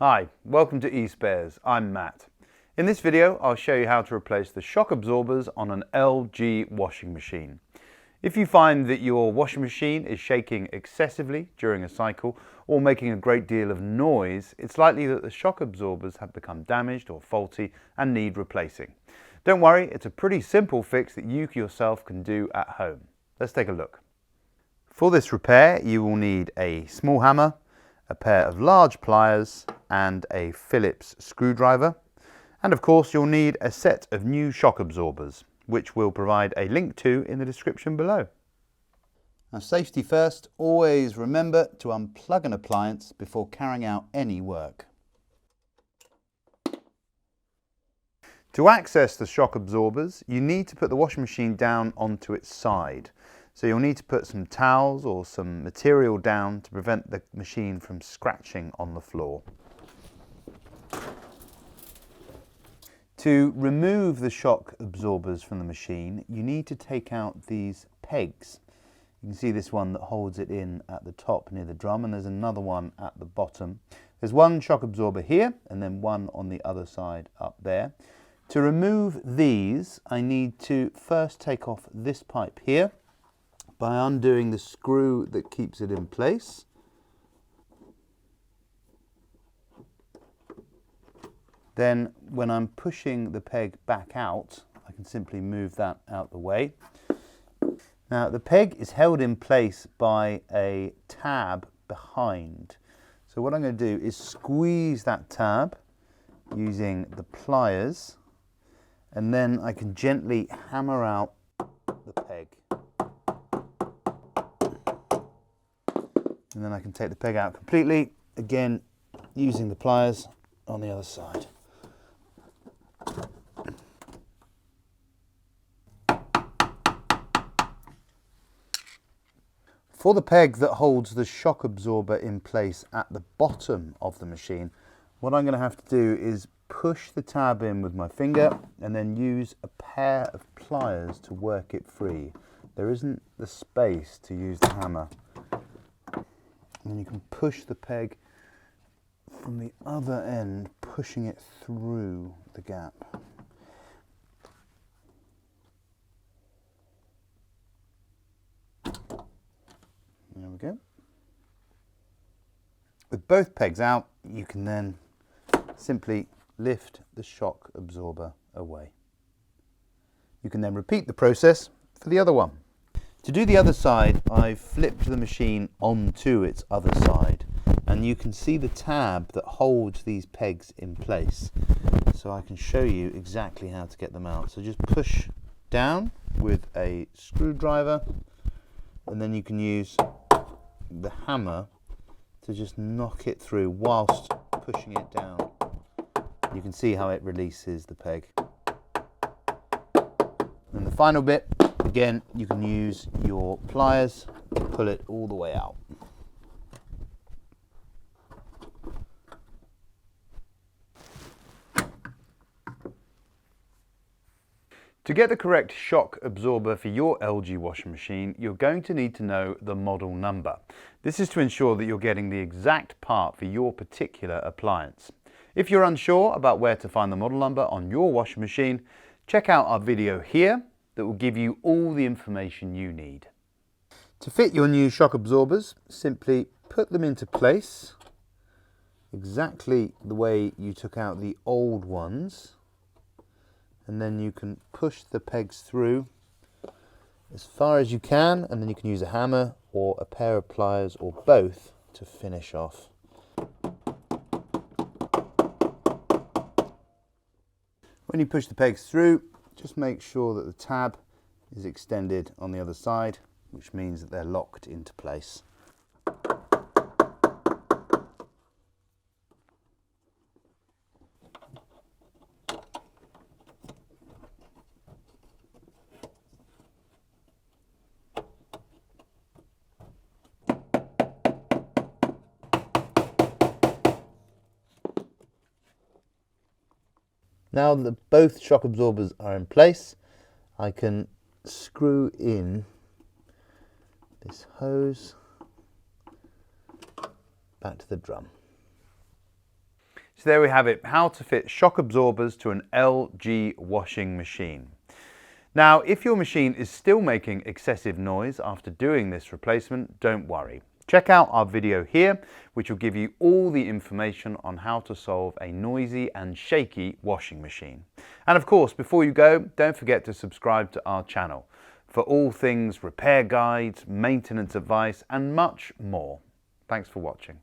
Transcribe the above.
Hi, welcome to eSpares. I'm Matt. In this video, I'll show you how to replace the shock absorbers on an LG washing machine. If you find that your washing machine is shaking excessively during a cycle or making a great deal of noise, it's likely that the shock absorbers have become damaged or faulty and need replacing. Don't worry, it's a pretty simple fix that you yourself can do at home. Let's take a look. For this repair, you will need a small hammer, a pair of large pliers and a Phillips screwdriver. And of course you'll need a set of new shock absorbers, which we'll provide a link to in the description below. Now, safety first, always remember to unplug an appliance before carrying out any work. To access the shock absorbers, you need to put the washing machine down onto its side. So you'll need to put some towels or some material down to prevent the machine from scratching on the floor. To remove the shock absorbers from the machine, you need to take out these pegs. You can see this one that holds it in at the top near the drum, and there's another one at the bottom. There's one shock absorber here and then one on the other side up there. To remove these, I need to first take off this pipe here by undoing the screw that keeps it in place. Then when I'm pushing the peg back out, I can simply move that out the way. Now the peg is held in place by a tab behind. So what I'm going to do is squeeze that tab using the pliers, and then I can gently hammer out the peg. And then I can take the peg out completely, again using the pliers on the other side. For the peg that holds the shock absorber in place at the bottom of the machine, what I'm going to have to do is push the tab in with my finger and then use a pair of pliers to work it free. There isn't the space to use the hammer. And then you can push the peg from the other end, pushing it through the gap. There we go. With both pegs out, you can then simply lift the shock absorber away. You can then repeat the process for the other one. To do the other side, I've flipped the machine onto its other side, and you can see the tab that holds these pegs in place. So I can show you exactly how to get them out. So just push down with a screwdriver, and then you can use the hammer to just knock it through whilst pushing it down. You can see how it releases the peg. And the final bit, again, you can use your pliers to pull it all the way out. To get the correct shock absorber for your LG washing machine, you're going to need to know the model number. This is to ensure that you're getting the exact part for your particular appliance. If you're unsure about where to find the model number on your washing machine, check out our video here that will give you all the information you need. To fit your new shock absorbers, simply put them into place exactly the way you took out the old ones, and then you can push the pegs through as far as you can, and then you can use a hammer or a pair of pliers or both to finish off. When you push the pegs through, just make sure that the tab is extended on the other side, which means that they're locked into place. Now that both shock absorbers are in place, I can screw in this hose back to the drum. So there we have it, how to fit shock absorbers to an LG washing machine. Now, if your machine is still making excessive noise after doing this replacement, don't worry. Check out our video here, which will give you all the information on how to solve a noisy and shaky washing machine. And of course, before you go, don't forget to subscribe to our channel for all things repair guides, maintenance advice, and much more. Thanks for watching.